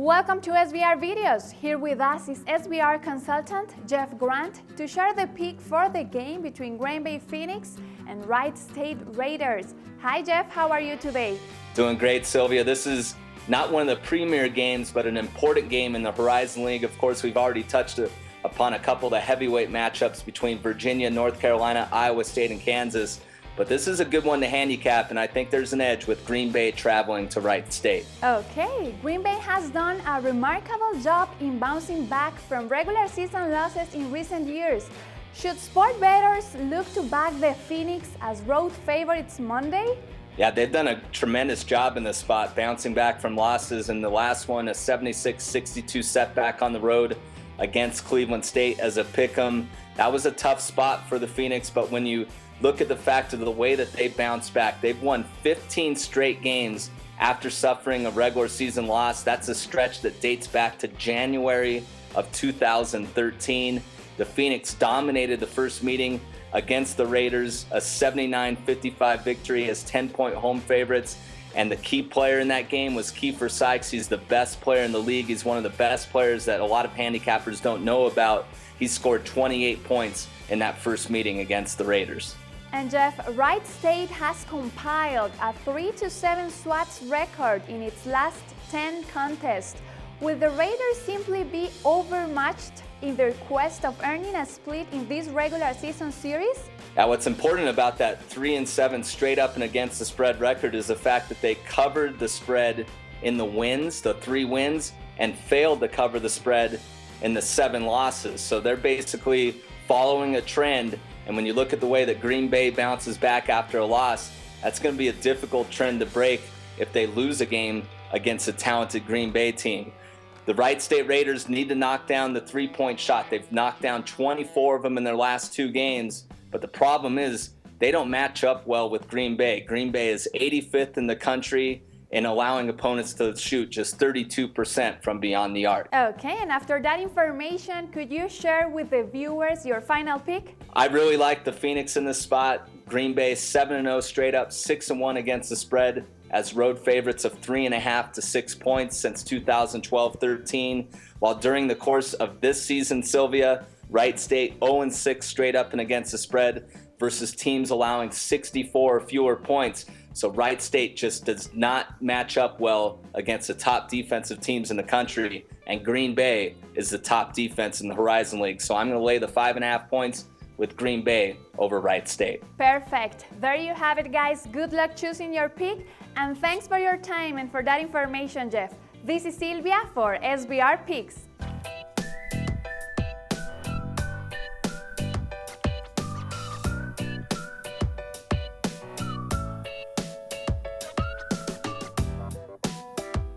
Welcome to SBR Videos. Here with us is SBR consultant Jeff Grant to share the pick for the game between Green Bay Phoenix and Wright State Raiders. Hi Jeff, how are you today? Doing great, Sylvia. This is not one of the premier games, but an important game in the Horizon League. Of course, we've already touched upon a couple of the heavyweight matchups between Virginia, North Carolina, Iowa State, and Kansas. But this is a good one to handicap, and I think there's an edge with Green Bay traveling to Wright State. Okay, Green Bay has done a remarkable job in bouncing back from regular season losses in recent years. Should sport bettors look to back the Phoenix as road favorites Monday? Yeah, they've done a tremendous job in this spot, bouncing back from losses. In the last one, a 76-62 setback on the road against Cleveland State as a pick'em. That was a tough spot for the Phoenix, but when you look at the fact of the way that they bounced back, they've won 15 straight games after suffering a regular season loss. That's a stretch that dates back to January of 2013. The Phoenix dominated the first meeting against the Raiders, a 79-55 victory as 10-point home favorites. And the key player in that game was Kiefer Sykes. He's the best player in the league. He's one of the best players that a lot of handicappers don't know about. He scored 28 points in that first meeting against the Raiders. And Jeff, Wright State has compiled a 3-7 SUATS record in its last 10 contests. Will the Raiders simply be overmatched in their quest of earning a split in this regular season series? Now, what's important about that 3-7 straight up and against the spread record is the fact that they covered the spread in the wins, the 3 wins, and failed to cover the spread in the 7 losses. So they're basically following a trend. And when you look at the way that Green Bay bounces back after a loss, that's going to be a difficult trend to break if they lose a game against a talented Green Bay team. The Wright State Raiders need to knock down the 3-point shot. They've knocked down 24 of them in their last 2 games. But the problem is they don't match up well with Green Bay. Green Bay is 85th in the country in allowing opponents to shoot just 32% from beyond the arc. Okay, and after that information, could you share with the viewers your final pick? I really like the Phoenix in this spot. Green Bay 7-0 straight up, 6-1 against the spread as road favorites of 3.5 to 6 points since 2012-13. While during the course of this season, Sylvia, Wright State 0-6 straight up and against the spread versus teams allowing 64 or fewer points. So Wright State just does not match up well against the top defensive teams in the country, and Green Bay is the top defense in the Horizon League. So I'm going to lay the 5.5 points with Green Bay over Wright State. Perfect. There you have it, guys. Good luck choosing your pick, and thanks for your time and for that information, Jeff. This is Silvia for SBR Picks.